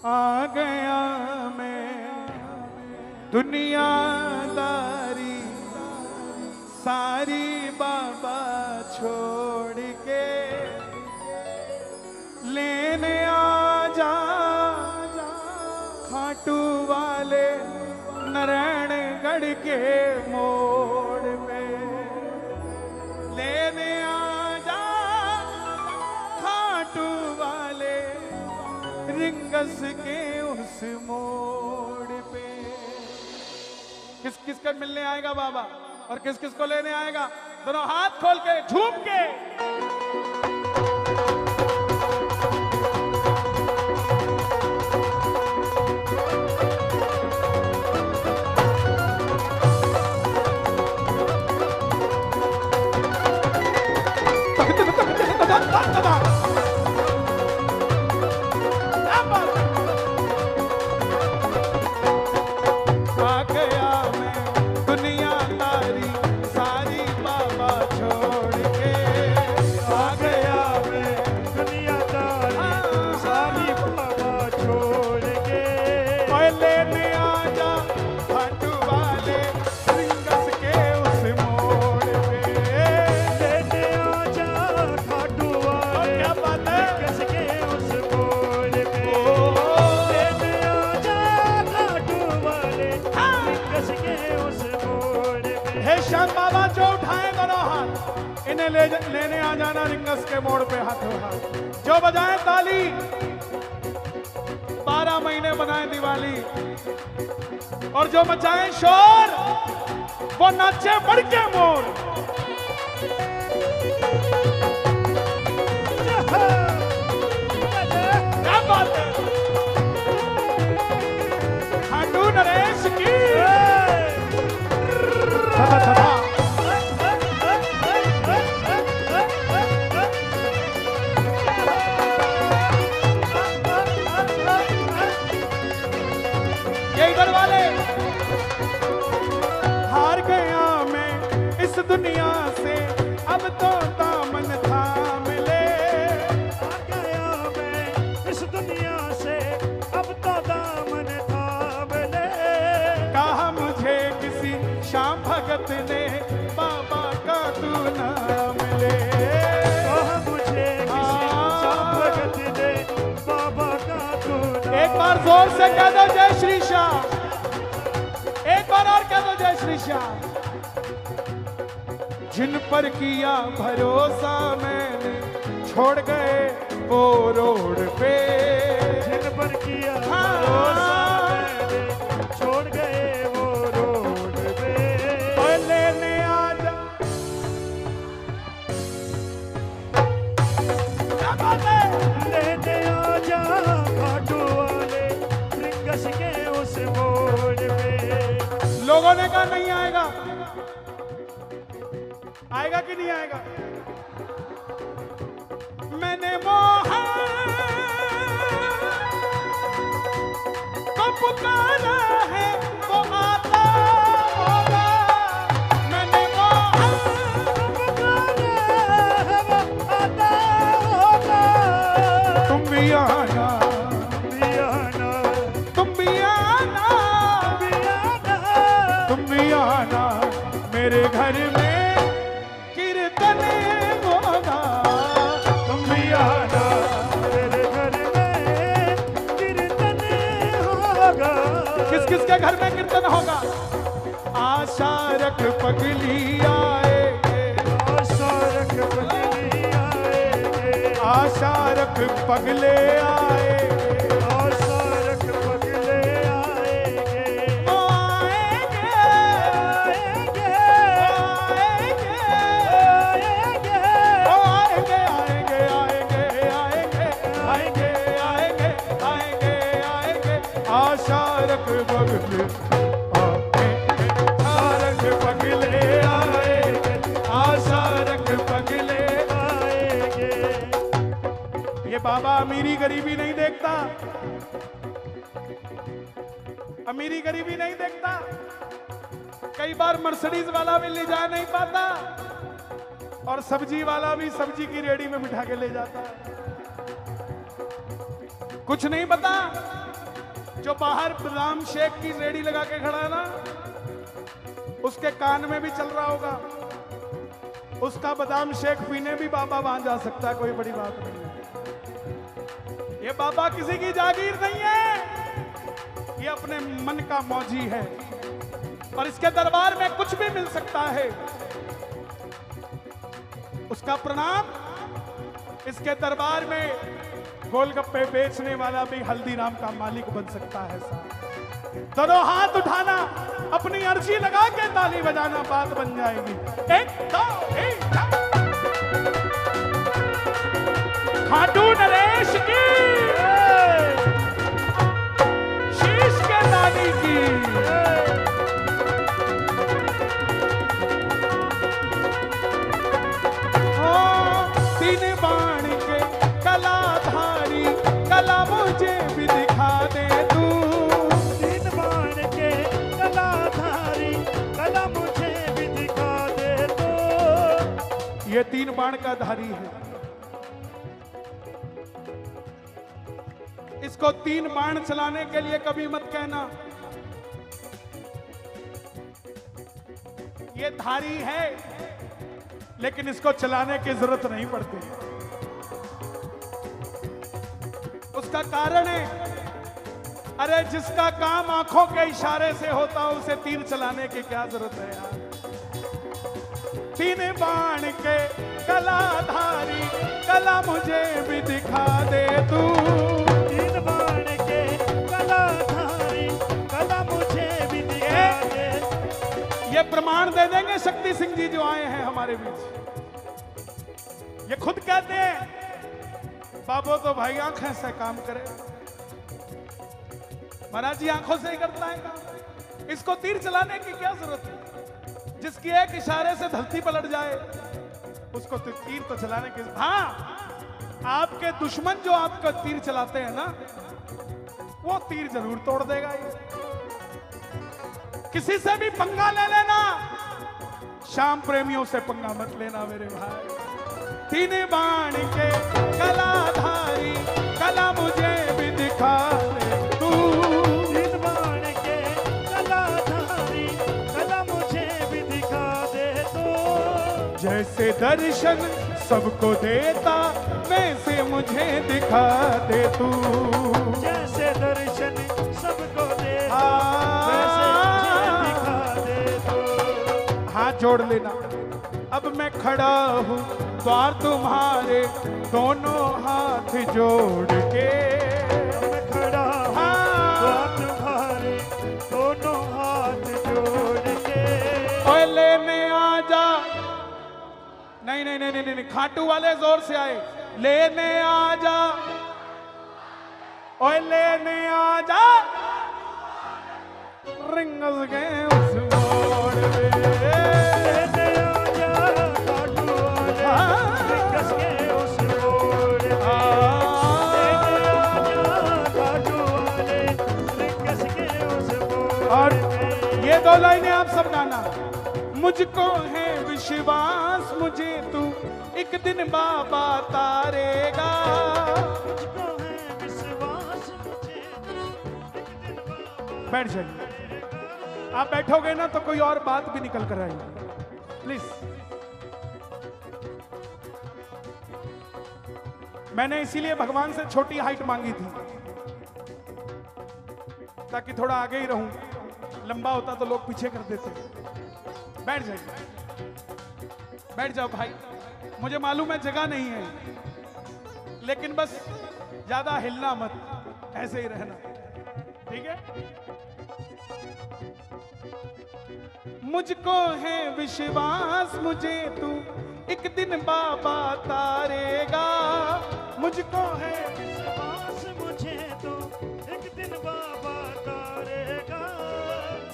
आ गया मैं दुनियादारी सारी बाबा छोड़ के लेने आ जा खाटू वाले नारायणगढ़ के मोड़ पे लेने आ जा खाटू वाले रिंगस के उस मोड़ पे। किस किस का मिलने आएगा बाबा और किस किस को लेने आएगा? दोनों हाथ खोल के झूम के लेने आ जाना रिंगस के मोड़ पे हाथों हाथ। जो बजाए ताली 12 महीने बनाए दिवाली और जो मचाए शोर वो नाचे बढ़ के मोर। क्या बात है खाटू नरेश की दुनिया से अब तो दामन थाम ले। आ गया मैं इस दुनिया से अब तो दामन थाम ले। कहा मुझे किसी श्याम भगत ने बाबा का तू नाम ले। कहा मुझे किसी श्याम भगत ने बाबा का तू नाम। एक बार जोर से कह दो जय श्री श्याम। एक बार और कह दो जय श्री श्याम। जिन पर किया भरोसा मैंने छोड़ गए वो रोड पे। जिन पर किया भरोसा मैंने छोड़ गए वो रोड पे। लेने आ जा क्या बात है लेने आ जा खाटू वाले रिंगस के उस मोड़ पे। लोगों ने कहा नहीं आएगा। आएगा कि नहीं आएगा? मैंने मोहा को पुकारा है वो आता होगा। मैंने मोहा को पुकारा है वो आता होगा। तुम भी आना तुम भी आना तुम भी आना मेरे घर में किसके घर में कीर्तन होगा? आशा रख पगली आएगे। आशा रख पगली आएगे। आशा रख पगले आएगे। आशा रख पगले आएगे। वो आएगे आएगे आएगे वो आएगे आएगे आएगे आएगे आएगे आएगे आएगे आशा रख पगले पगले आएगे। आशा रख पगले आएगे। ये बाबा अमीरी गरीबी नहीं देखता। अमीरी गरीबी नहीं देखता। कई बार मर्सिडीज वाला भी ले जा नहीं पाता और सब्जी वाला भी सब्जी की रेडी में बिठा के ले जाता है। कुछ नहीं पता जो बाहर बादाम शेक की रेडी लगा के खड़ा है ना, उसके कान में भी चल रहा होगा, उसका बादाम शेक पीने भी बाबा वहां जा सकता है, कोई बड़ी बात नहीं है। ये बाबा किसी की जागीर नहीं है, ये अपने मन का मौजी है और इसके दरबार में कुछ भी मिल सकता है। उसका प्रणाम। इसके दरबार में गोलगप्पे बेचने वाला भी हल्दीराम का मालिक बन सकता है साहब। दोनों हाथ उठाना, अपनी अर्जी लगा के ताली बजाना, बात बन जाएगी। 1 2 3 खाटू नरेश की, शीश के दानी की। तीन बाण के कलाधारी, कला मुझे भी दिखा दे तू। तीन बाण के कलाधारी, कला मुझे भी दिखा दे तू। ये 3 बाण का धारी है। इसको 3 बाण चलाने के लिए कभी मत कहना ये धारी है, लेकिन इसको चलाने की जरूरत नहीं पड़ती। उसका कारण है, अरे जिसका काम आंखों के इशारे से होता हो उसे तीर चलाने की क्या जरूरत है यार। 3 बाण के कलाधारी, कला मुझे भी दिखा दे तू। 3 बाण के कलाधारी, कला मुझे भी दिखा दे। ये प्रमाण दे देंगे शक्ति सिंह जी जो आए हैं हमारे बीच। ये खुद कहते हैं बाबू तो भाई आंखें से काम करे। महाराज जी आंखों से ही करता है काम, इसको तीर चलाने की क्या जरूरत है। जिसकी एक इशारे से धरती पलट जाए उसको तो तीर तो चलाने की। हाँ, आपके दुश्मन जो आपका तीर चलाते हैं ना, वो तीर जरूर तोड़ देगा। ये किसी से भी पंगा ले लेना, शाम प्रेमियों से पंगा मत लेना मेरे भाई। 3 बाण के कलाधारी, कला मुझे भी दिखा दे तू। 3 बाण के कलाधारी, कला मुझे भी दिखा दे तू। जैसे दर्शन सबको देता वैसे मुझे दिखा दे तू। जैसे दर्शन सबको देता वैसे मुझे दिखा दे तू। हाथ जोड़ लेना। अब मैं खड़ा हूँ द्वार तुम्हारे, दोनों हाथ जोड़ के। मैं खड़ा हूँ द्वार तुम्हारे, दोनों हाथ जोड़ के। ओए लेने आ जा। नहीं नहीं नहीं नहीं, खाटू वाले जोर से आए। लेने आ जा, ओए लेने आ जा, रिंगस के उस मोड़ पे। लेने आ जा खाटू वाले, रिंगस के उस मोड़ पे। लेने आ जा खाटू वाले, रिंगस के उस मोड़ और पे। ये 2 लाइनें आप सब गाना। मुझको है विश्वास मुझे तू एक दिन बाबा तारेगा। मुझको है विश्वास मुझे तू एक दिन बाबा। बैठ जाइए। आप बैठोगे ना तो कोई और बात भी निकल कर आएगी। प्लीज। मैंने इसीलिए भगवान से छोटी हाइट मांगी थी ताकि थोड़ा आगे ही रहूं। लंबा होता तो लोग पीछे कर देते। बैठ जाइए, बैठ जाओ भाई। मुझे मालूम है जगह नहीं है, लेकिन बस ज्यादा हिलना मत, ऐसे ही रहना, ठीक है। मुझको है विश्वास मुझे तू एक दिन बाबा तारेगा। मुझको है विश्वास मुझे तू एक दिन बाबा तारेगा।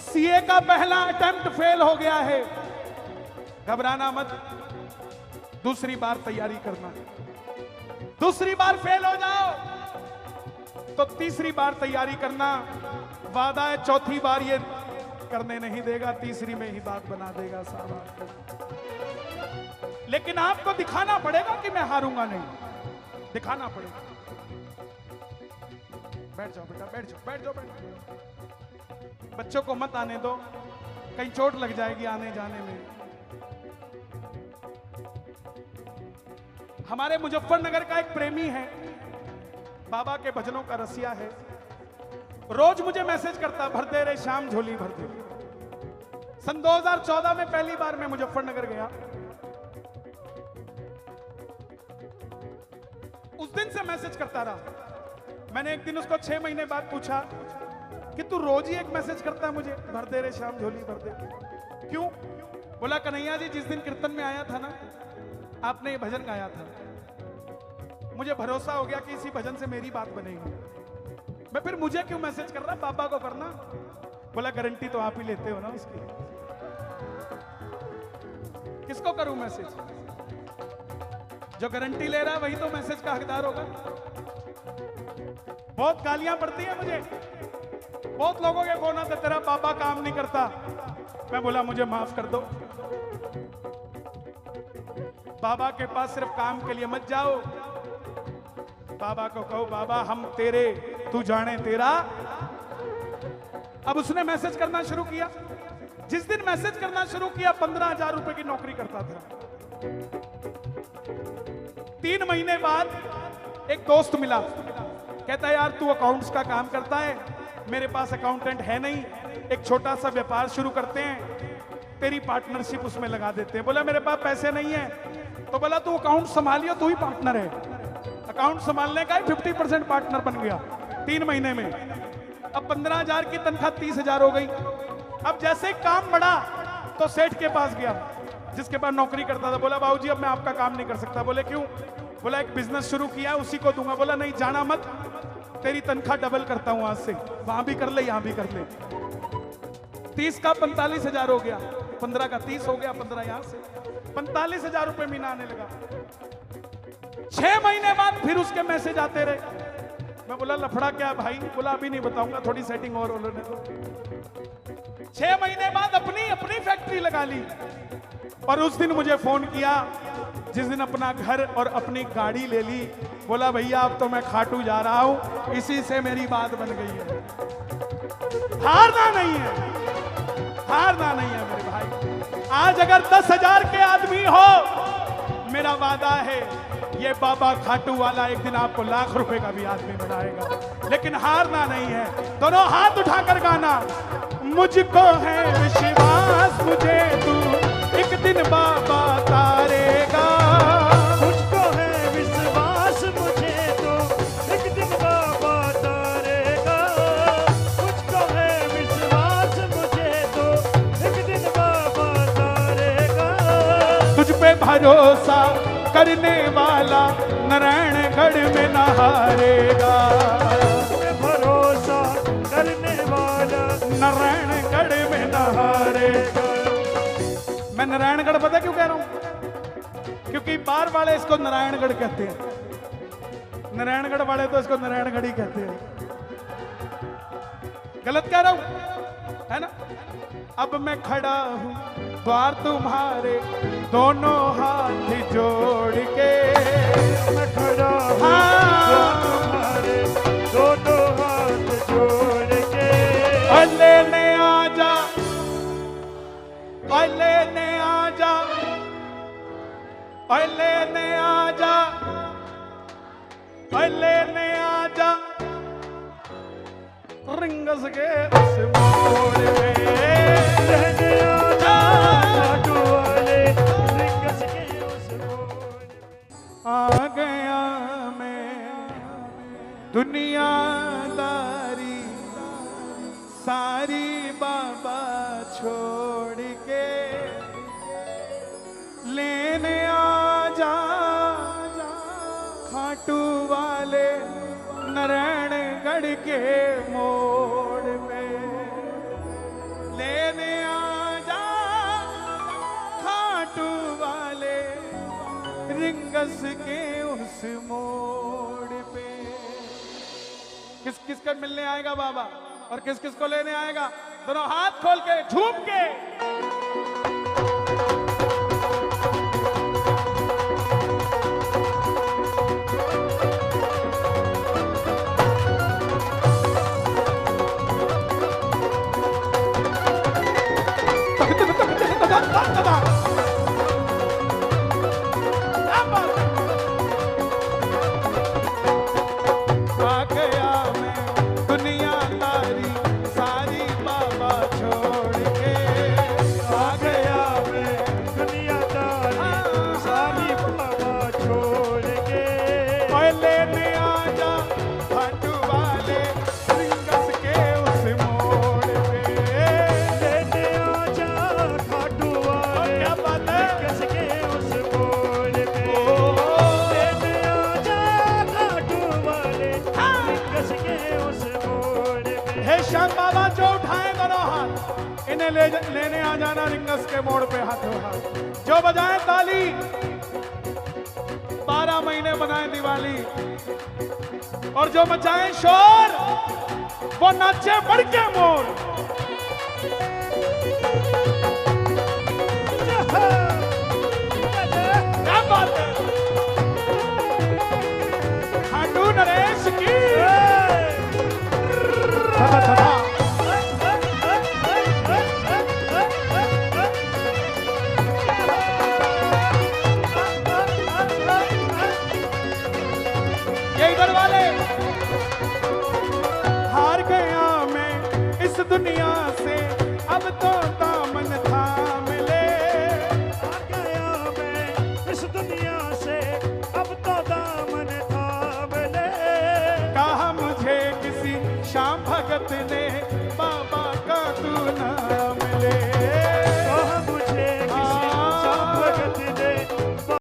सीए का पहला अटेम्प्ट फेल हो गया है, घबराना मत, दूसरी बार तैयारी करना। दूसरी बार फेल हो जाओ तो तीसरी बार तैयारी करना। वादा है चौथी बार ये करने नहीं देगा, तीसरी में ही बात बना देगा साहब आपको। लेकिन आपको दिखाना पड़ेगा कि मैं हारूंगा नहीं, दिखाना पड़ेगा। बैठ जाओ बेटा, बैठ जाओ, बैठ जाओ, बैठ जाओ। बच्चों को मत आने दो, कहीं चोट लग जाएगी आने जाने में। हमारे मुजफ्फरनगर का एक प्रेमी है, बाबा के भजनों का रसिया है, रोज मुझे मैसेज करता, भर दे रे श्याम झोली भर दे। सन 2014 में पहली बार मैं मुजफ्फरनगर गया, उस दिन से मैसेज करता रहा। मैंने एक दिन उसको 6 महीने बाद पूछा कि तू रोज ही एक मैसेज करता है मुझे, भर दे रे श्याम झोली भर दे, क्यों? बोला कन्हैया जी जिस दिन कीर्तन में आया था ना, आपने ये भजन गाया था, मुझे भरोसा हो गया कि इसी भजन से मेरी बात बनेगी। मैं फिर मुझे क्यों मैसेज कर रहा, बाबा को करना। बोला गारंटी तो आप ही लेते हो ना उसकी, किसको करूं मैसेज? जो गारंटी ले रहा है वही तो मैसेज का हकदार होगा। बहुत गालियां पड़ती है मुझे, बहुत लोगों के फोन आते, तेरा बाबा काम नहीं करता। मैं बोला मुझे माफ कर दो, बाबा के पास सिर्फ काम के लिए मत जाओ, बाबा को कहो बाबा हम तेरे, तू जाने तेरा। अब उसने मैसेज करना शुरू किया। जिस दिन मैसेज करना शुरू किया 15,000 रुपए की नौकरी करता था। 3 महीने बाद एक दोस्त मिला, कहता है यार तू अकाउंट्स का काम करता है, मेरे पास अकाउंटेंट है नहीं, एक छोटा सा व्यापार शुरू करते हैं, तेरी पार्टनरशिप उसमें लगा देते हैं। बोला मेरे पास पैसे नहीं है, तो बोला तू अकाउंट संभालियो, तू ही पार्टनर है। अकाउंट संभालने का ही 50% पार्टनर बन गया 3 महीने में। अब 15,000 की तनख्वाह 30,000 हो गई। अब जैसे ही काम बढ़ा तो सेठ के पास गया जिसके पास नौकरी करता था। बोला बाबूजी अब मैं आपका काम नहीं कर सकता। बोले क्यों? बोला एक बिजनेस शुरू किया उसी को दूंगा। बोला नहीं जाना मत, तेरी तनख्वाह डबल करता हूं आज से, वहां भी कर ले यहां भी कर ले। 30 का 45,000 हो गया, 15 का 30 हो गया, 15 यहां से 45,000 रुपए महीना आने लगा। 6 महीने बाद फिर उसके मैसेज आते रहे। मैं बोला लफड़ा क्या भाई? बोला अभी नहीं बताऊंगा, थोड़ी सेटिंग और होने दो। 6 महीने बाद अपनी फैक्ट्री लगा ली। और उस दिन मुझे फोन किया जिस दिन अपना घर और अपनी गाड़ी ले ली। बोला भैया अब तो मैं खाटू जा रहा हूं, इसी से मेरी बात बन गई है। हारना नहीं है, हारना नहीं है मेरे भाई। आज अगर 10,000 के आदमी हो, मेरा वादा है ये बाबा खाटू वाला एक दिन आपको लाख रुपए का भी आदमी बनाएगा। लेकिन हारना नहीं है। दोनों हाथ उठाकर गाना, मुझको है विश्वास मुझे तू एक दिन बाबा तारेगा। मुझको है विश्वास मुझे तो एक दिन बाबा तारेगा। मुझको है विश्वास मुझे तो एक दिन बाबा तारेगा। तुझ पे भरोसा करने वाला नारायणगढ़ में न हारेगा। भरोसा करने वाला नारायणगढ़ में न हारेगा। मैं नारायणगढ़ पता क्यों कह रहा हूं? क्योंकि बार वाले इसको नारायणगढ़ कहते हैं, नारायणगढ़ वाले तो इसको नारायणगढ़ ही कहते हैं। गलत कह रहा हूं है ना? अब मैं खड़ा हूं द्वार तुम्हारे दोनों हाथ जोड़ के। मैं खड़ा हूं तुम्हारे दोनों हाथ जोड़ के। और लेने आजा, और लेने आजा, और लेने आजा, और लेने आजा रिंगस के उस मोड़ में। लेने आजा खाटू वाले रिंगस के उस मोड़ में। आ गया मैं दुनियादारी सारी बाबा छोड़ के। लेने आजा खाटू वाले नारायणगढ़ के मोड़ में। लेने आजा खाटू वाले रिंगस के उस मोड़ पे। किस किस का मिलने आएगा बाबा और किस किस को लेने आएगा? दोनों हाथ खोल के झूम के। हे श्याम बाबा जो उठाए दोनों हाथ, इन्हें लेने आ जाना रिंगस के मोड़ पे हाथों हाथ। जो बजाए ताली, 12 महीने बनाए दिवाली, और जो मचाए शोर वो नाचे बढ़ के मोर। क्या बात है, खाटू नरेश की ये इधर वाले। हार गया मैं इस दुनिया से, अब तो